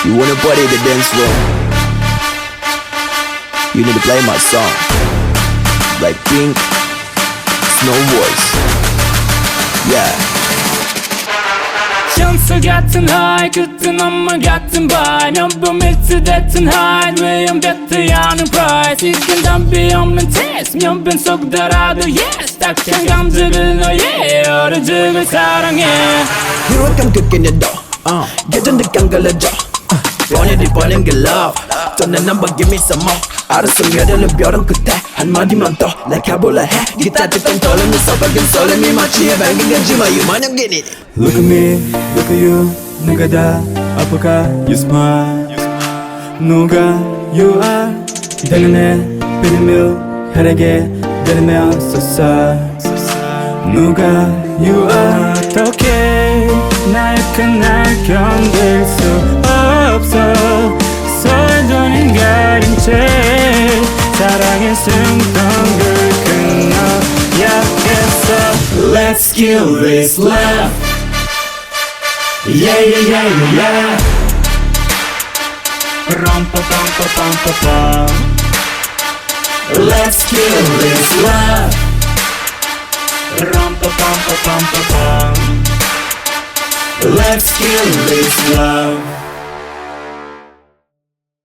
You wanna party the dance floor? You need to play my song. Like Pink, Snow Boys. Yeah. 션스 같은 하이 끝은 엄마 같은 바이 면분 밀트됐든 하이 외연 뱉지 않은 프라이스 이긴 담비 없는 테스트 면분 속더라도 yes 딱한 감정을 너의 어려움을 사랑해 유혹감 끝기는 더 예전 느낌 걸려줘 뻔히 뻔한 게 love 떠난 한번 give me some more 알았어 멸하는 벼랑 끝에 한마디만 더 like 가볼라 해 기타 듣던 떨리는 서박은 설렘이 마치 해방긴 가지마 You 마냥 get it Look at me, look at you 누가 다 아파가 You smile 누가 you are 되는 애 비밀 혈액에 내리며 so sad 누가 you are 어떻게 날 견딜 수 없어 서둔인 가린 채 사랑의 숨통을 끊어 약했어 Let's kill this love Yeah yeah yeah yeah Rum-pa-pum-pa-pum-pa-pum Let's kill this love Rum-pa-pum-pa-pum-pa-pum Let's kill this love